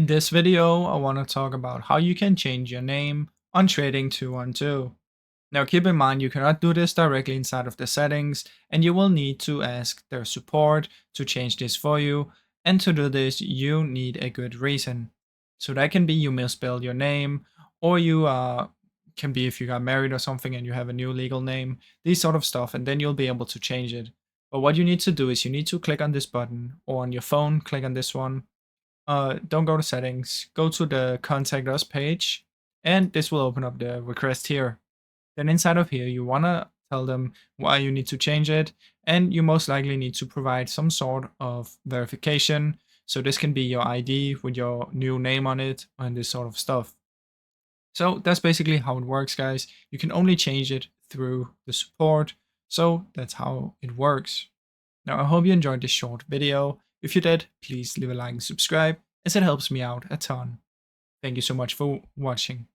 In this video, I want to talk about how you can change your name on Trading 212. Now keep in mind you cannot do this directly inside of the settings, and you will need to ask their support to change this for you, and to do this you need a good reason. So that can be you misspelled your name, or you can be if you got married or something and you have a new legal name, these sort of stuff, and then you'll be able to change it. But what you need to do is you need to click on this button, or on your phone click on this one. Don't go to settings, go to the contact us page, and this will open up the request here. Then inside of here, you want to tell them why you need to change it, and you most likely need to provide some sort of verification. So this can be your ID with your new name on it and this sort of stuff. So that's basically how it works, guys. You can only change it through the support. So that's how it works. Now, I hope you enjoyed this short video. If you did, please leave a like and subscribe, as it helps me out a ton. Thank you so much for watching.